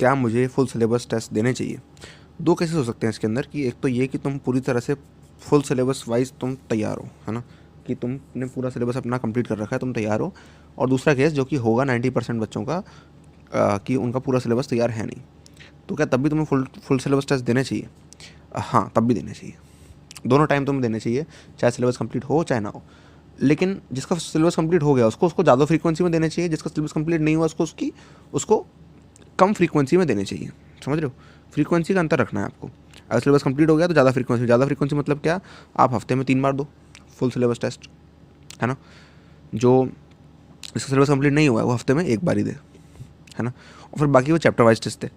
क्या मुझे full syllabus test देने चाहिए? दो केसेस हो सकते हैं इसके अंदर, कि एक तो ये कि तुम पूरी तरह से फुल सिलेबस वाइज तुम तैयार हो, है ना, कि तुमने पूरा सिलेबस अपना कंप्लीट कर रखा है, तुम तैयार हो। और दूसरा केस जो कि होगा 90% बच्चों का, कि उनका पूरा सिलेबस तैयार है नहीं। तो क्या तब भी तुम्हें फुल फुल सिलेबस टेस्ट देने चाहिए? हाँ, तब भी देने चाहिए। दोनों टाइम तुम्हें देने चाहिए, चाहे सिलेबस कंप्लीट हो चाहे ना हो। लेकिन जिसका सिलेबस कंप्लीट हो गया उसको ज़्यादा फ्रीक्वेंसी में देने चाहिए, जिसका सिलेबस कंप्लीट नहीं हुआ उसको कम फ्रीक्वेंसी में देने चाहिए। समझ रहे हो? फ्रीक्वेंसी का अंतर रखना है आपको। अगर सिलेबस कंप्लीट हो गया तो ज़्यादा फ्रीक्वेंसी मतलब क्या? आप हफ्ते में 3 बार दो फुल सिलेबस टेस्ट, है ना। जो जिसका सिलेबस कंप्लीट नहीं हुआ है वो हफ्ते में 1 बार ही दे, है ना। और फिर बाकी वो चैप्टर वाइज टेस्ट दे,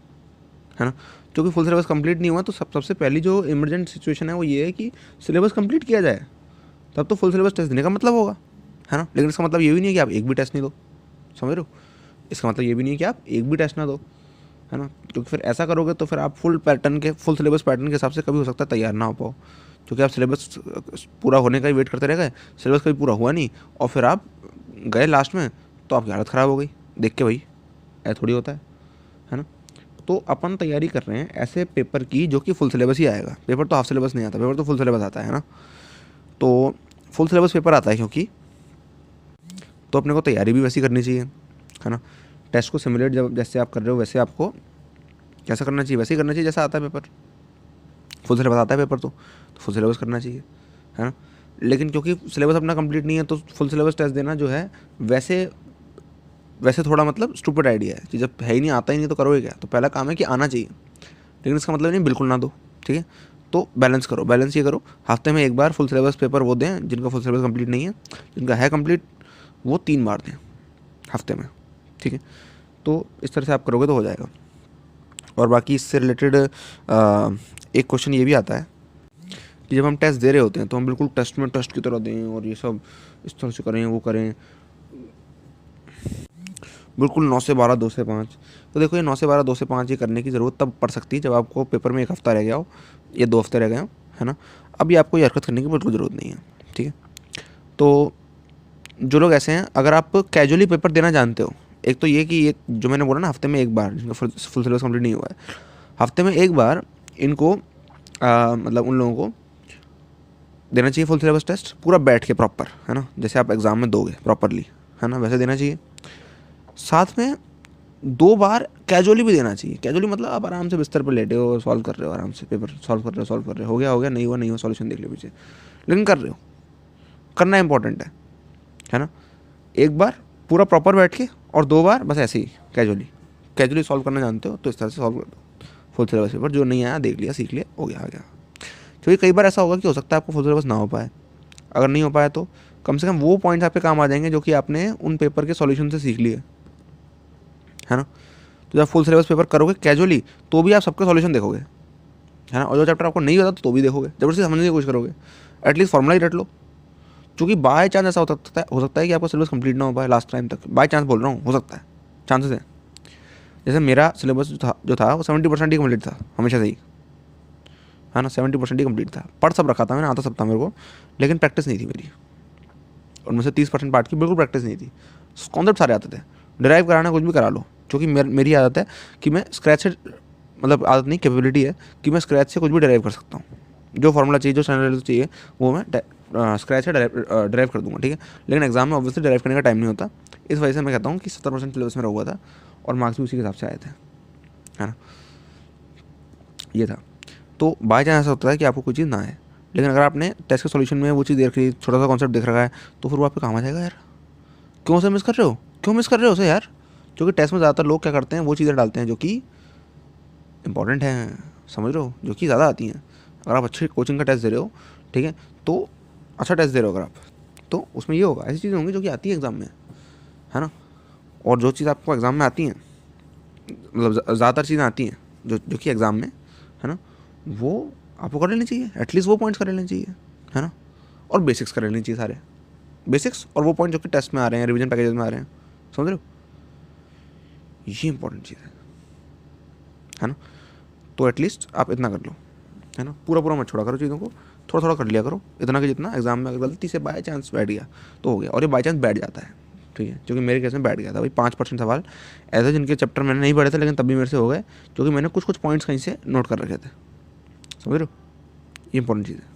है ना। क्योंकि फुल सिलेबस कंप्लीट नहीं हुआ तो सबसे पहली जो इमरजेंट सिचुएशन है वो ये है कि सिलेबस कंप्लीट किया जाए, तब तो फुल सिलेबस टेस्ट देने का मतलब होगा, है ना। लेकिन इसका मतलब ये भी नहीं है कि आप एक भी टेस्ट नहीं दो। समझ रहे हो? इसका मतलब ये भी नहीं है कि आप एक भी टेस्ट ना दो, है ना। क्योंकि फिर ऐसा करोगे तो फिर आप फुल सिलेबस पैटर्न के हिसाब से कभी हो सकता है तैयार ना हो पाओ, क्योंकि आप सिलेबस पूरा होने का ही वेट करते रह गए, सिलेबस कभी पूरा हुआ नहीं, और फिर आप गए लास्ट में तो आपकी हालत ख़राब हो गई। देख के भाई, ऐसा थोड़ी होता है ना। तो अपन तैयारी कर रहे हैं ऐसे पेपर की जो कि फुल सिलेबस ही आएगा। पेपर तो हाफ सिलेबस नहीं आता, पेपर तो फुल सिलेबस आता है ना। तो फुल सिलेबस पेपर आता है क्योंकि, तो अपने को तैयारी भी वैसी करनी चाहिए, है ना। टेस्ट को सिमुलेट जब जैसे आप कर रहे हो वैसे आपको कैसा करना चाहिए? वैसे ही करना चाहिए जैसा आता है पेपर। फुल सिलेबस आता है पेपर तो फुल सिलेबस करना चाहिए, है ना। लेकिन क्योंकि सिलेबस अपना कंप्लीट नहीं है तो फुल सिलेबस टेस्ट देना जो है वैसे वैसे थोड़ा मतलब स्टूपिड आइडिया है कि जब है ही नहीं, आता ही नहीं तो करोगे क्या। तो पहला काम है कि आना चाहिए, लेकिन इसका मतलब नहीं बिल्कुल ना दो, ठीक है। तो बैलेंस करो, बैलेंस ये करो, हफ्ते में 1 बार फुल सिलेबस पेपर वो दें जिनका फुल सिलेबस कंप्लीट नहीं है, जिनका है कंप्लीट वो 3 बार दें हफ्ते में, ठीक है। तो इस तरह से आप करोगे तो हो जाएगा। और बाकी इससे रिलेटेड एक क्वेश्चन ये भी आता है कि जब हम टेस्ट दे रहे होते हैं तो हम बिल्कुल टेस्ट की तरह दें और ये सब इस तरह से करें वो करें, बिल्कुल 9 से 12 2 से 5। तो देखो, ये 9 से 12 2 से 5 ये करने की ज़रूरत तब पड़ सकती है जब आपको पेपर में 1 हफ्ता रह गया हो या 2 हफ्ते रह गए हो, है ना। अभी आपको ये हरकत करने की बिल्कुल ज़रूरत नहीं है, ठीक है। तो जो लोग ऐसे हैं, अगर आप कैजुअली पेपर देना जानते हो, एक तो ये कि ये जो मैंने बोला ना हफ्ते में 1 बार जिनका फुल सिलेबस कंप्लीट नहीं हुआ है, हफ्ते में 1 बार इनको मतलब उन लोगों को देना चाहिए फुल सिलेबस टेस्ट पूरा बैठ के प्रॉपर, है ना, जैसे आप एग्ज़ाम में दोगे प्रॉपरली, है ना, वैसे देना चाहिए। साथ में 2 बार कैजुअली भी देना चाहिए। कैजुअली मतलब आप आराम से बिस्तर पर लेटे हो, सॉल्व कर रहे हो, आराम से पेपर सॉल्व कर रहे हो, हो गया, नहीं हुआ सॉल्यूशन देख लो पीछे, लेकिन कर रहे हो, करना इंपॉर्टेंट है ना। 1 बार पूरा प्रॉपर बैठ के और 2 बार बस ऐसे ही कैजुअली सॉल्व करना जानते हो तो इस तरह से सॉल्व कर दो फुल सिलेबस पेपर। जो नहीं आया देख लिया, सीख लिया, हो गया, आ गया। क्योंकि कई बार ऐसा होगा कि हो सकता है आपको फुल सिलेबस ना हो पाए। अगर नहीं हो पाया तो कम से कम वो पॉइंट्स आपके काम आ जाएंगे जो कि आपने उन पेपर के सॉल्यूशन से सीख लिए, है ना। तो जब फुल सिलेबस पेपर करोगे कैजुअली तो भी आप सबके सॉल्यूशन देखोगे, है ना। और जो चैप्टर आपको नहीं होता तो भी देखोगे, जबरदस्ती समझने की कोशिश करोगे, एटलीस्ट फॉर्मूला ही रट लो। क्योंकि बाय चांस ऐसा हो सकता है कि आपका सिलेबस कंप्लीट ना हो पाए लास्ट टाइम तक। बाय चांस बोल रहा हूँ, हो सकता है, चांसेस है। जैसे मेरा सिलेबस जो था वो 70% ही कंप्लीट था हमेशा से ही, है ना। 70% ही कंप्लीट था, पढ़ सब रखा था मैंने, आता सब था मेरे को, लेकिन प्रैक्टिस नहीं थी मेरी। और मुझसे 30% पार्ट की बिल्कुल प्रैक्टिस नहीं थी। कॉन्सेप्ट सारे आते थे, डिराइव कराना कुछ भी करा लो। क्योंकि मेरी आदत है कि मैं स्क्रैच से, मतलब आदत नहीं, कैपेबिलिटी है कि मैं स्क्रैच से कुछ भी डिराइव कर सकता हूँ। जो फार्मूला चाहिए, जो स्टैंडर्ड चाहिए, वो मैं स्क्रैच से डिराइव कर दूंगा, ठीक है। लेकिन एग्जाम में ऑब्वियसली डिराइव करने का टाइम नहीं होता। इस वजह से मैं कहता हूँ कि 70% सिलेबस मेरा हुआ था और मार्क्स भी उसी के हिसाब से आए थे, है ना। ये था। तो बाय चांस ऐसा होता है कि आपको कोई चीज़ ना आए, लेकिन अगर आपने टेस्ट के सॉल्यूशन में वो चीज़ देख रही, छोटा सा कॉन्सेप्ट देख रखा है, तो फिर वो आपके काम आ जाएगा यार। क्यों उसे मिस कर रहे हो? क्यों मिस कर रहे हो उसे यार? क्योंकि टेस्ट में ज़्यादातर लोग क्या करते हैं, वो चीज़ें डालते हैं जो कि इंपॉर्टेंट हैं, समझ रहे हो, जो कि ज़्यादा आती हैं। अगर आप अच्छी कोचिंग का टेस्ट दे रहे हो, ठीक है, तो अच्छा टेस्ट दे रहे हो अगर आप, तो उसमें ये होगा, ऐसी चीज़ें होंगी जो कि आती है एग्ज़ाम में, है ना। और जो चीज़ आपको एग्ज़ाम में आती हैं, मतलब ज़्यादातर चीज़ें आती हैं जो कि एग्ज़ाम में, है ना, वो आपको कर लेनी चाहिए, एटलीस्ट वो पॉइंट्स कर लेने चाहिए, है ना। और बेसिक्स कर लेनी चाहिए, सारे बेसिक्स और वो पॉइंट जो कि टेस्ट में आ रहे हैं, रिवीजन पैकेजेस में आ रहे हैं, समझ रहे हो। ये इंपॉर्टेंट चीज़ है ना। तो एटलीस्ट आप इतना कर लो, है ना। पूरा पूरा मत छोड़ा करो चीज़ों को, थोड़ा थोड़ा कर लिया करो, इतना कि जितना एग्जाम में अगर गलती से बाय चांस बैठ गया तो हो गया। और ये बाय चांस बैठ जाता है, ठीक है, क्योंकि मेरे केस में बैठ गया था भाई 5% सवाल ऐसे जिनके चैप्टर मैंने नहीं पढ़े थे लेकिन तब भी मेरे से हो गए, क्योंकि मैंने कुछ पाइंट्स कहीं से नोट कर रखे थे। समझ रहे हो, ये इंपॉर्टेंट चीज़ है।